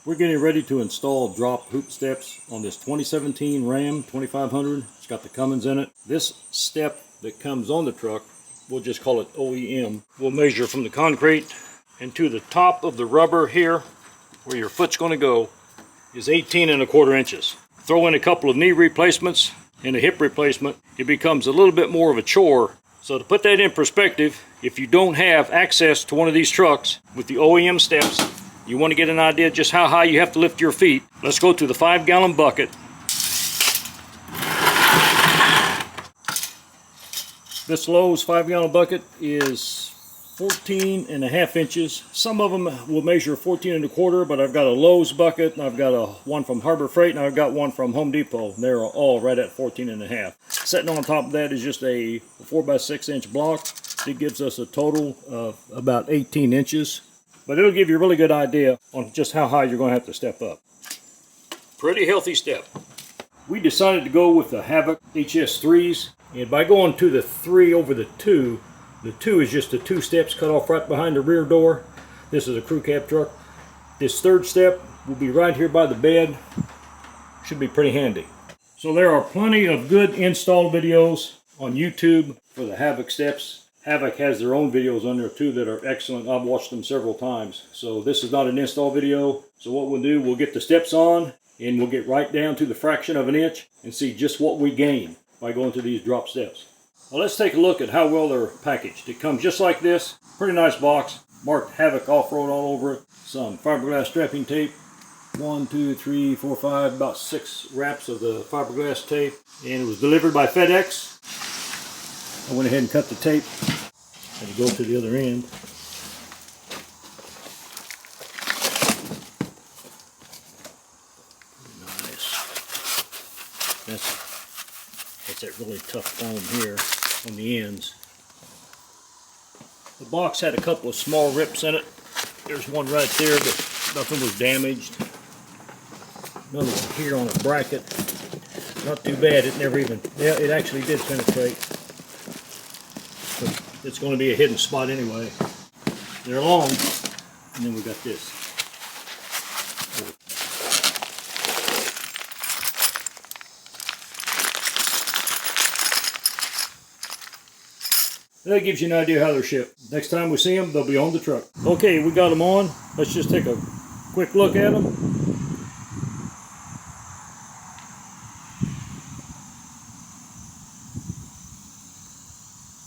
We're getting ready to install drop hoop steps on this 2017 Ram 2500. It's got the Cummins in it. This step that comes on the truck, we'll just call it OEM, will measure from the concrete and to the top of the rubber here, where your foot's going to go, is 18¼ inches. Throw in a couple of knee replacements and a hip replacement, it becomes a little bit more of a chore. So to put that in perspective, if you don't have access to one of these trucks with the OEM steps, you want to get an idea just how high you have to lift your feet. Let's go to the 5-gallon bucket. This Lowe's 5-gallon bucket is 14½ inches. Some of them will measure 14¼ but I've got a Lowe's bucket, and I've got one from Harbor Freight, and I've got one from Home Depot. They're all right at 14½. Sitting on top of that is just a 4x6 inch block. It gives us a total of about 18 inches. But it'll give you a really good idea on just how high you're going to have to step up. Pretty healthy step. We decided to go with the Havoc HS3s, and by going to the 3 over the 2 is just the 2 steps cut off right behind the rear door. This is a crew cab truck. This 3rd step will be right here by the bed. Should be pretty handy. So there are plenty of good install videos on YouTube for the Havoc steps. Havoc has their own videos on there too that are excellent. I've watched them several times. So this is not an install video. So what we'll do, we'll get the steps on and we'll get right down to the fraction of an inch and see just what we gain by going to these drop steps. Well, let's take a look at how well they're packaged. It comes just like this. Pretty nice box. Marked Havoc Offroad all over it. Some fiberglass strapping tape. 1, 2, 3, 4, 5, about 6 wraps of the fiberglass tape. And it was delivered by FedEx. I went ahead and cut the tape. And to go to the other end. Nice. That's that really tough foam here on the ends. The box had a couple of small rips in it. There's one right there, but nothing was damaged. Another one here on a bracket. Not too bad. It never even, yeah, it actually did penetrate. But it's going to be a hidden spot anyway. They're long, and then we got this. That gives you an idea how they're shipped. Next time we see them, they'll be on the truck. Okay, we got them on. Let's just take a quick look at them.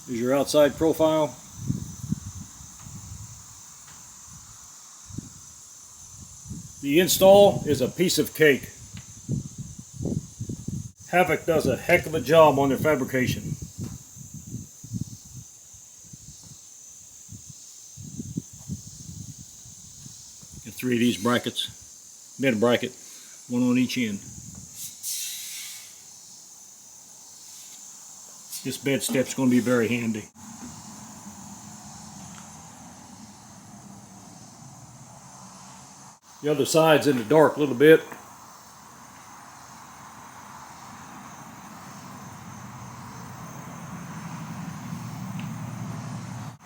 Here's your outside profile. The install is a piece of cake. Havoc does a heck of a job on their fabrication. Got 3 of these brackets, mid bracket, 1 on each end. This bed step's going to be very handy. The other side's in the dark a little bit.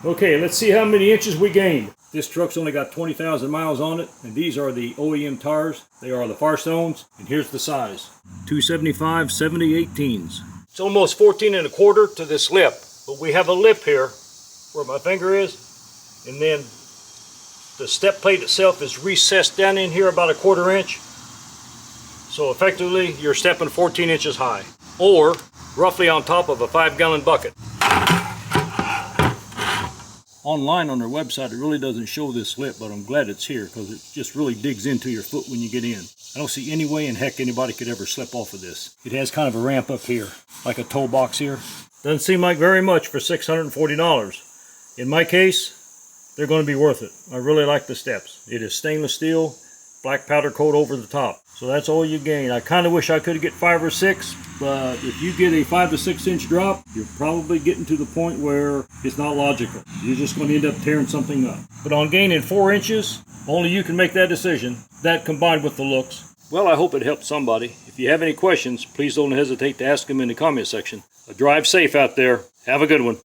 Okay, let's see how many inches we gained. This truck's only got 20,000 miles on it, and these are the OEM tires. They are the Firestones, and here's the size. 275 70/18s. It's almost 14¼ to this lip, but we have a lip here where my finger is, and then the step plate itself is recessed down in here about 1/4 inch. So effectively you're stepping 14 inches high, or roughly on top of a 5-gallon bucket. Online on their website it really doesn't show this lip, but I'm glad it's here because it just really digs into your foot when you get in. I don't see any way in heck anybody could ever slip off of this. It has kind of a ramp up here, like a toe box here. Doesn't seem like very much for $640. In my case, they're going to be worth it. I really like the steps. It is stainless steel, black powder coat over the top. So that's all you gain. I kind of wish I could get 5 or 6, but if you get a 5 to 6 inch drop, you're probably getting to the point where it's not logical. You're just going to end up tearing something up. But on gaining 4 inches, only you can make that decision. That combined with the looks. Well, I hope it helped somebody. If you have any questions, please don't hesitate to ask them in the comment section. Drive safe out there. Have a good one.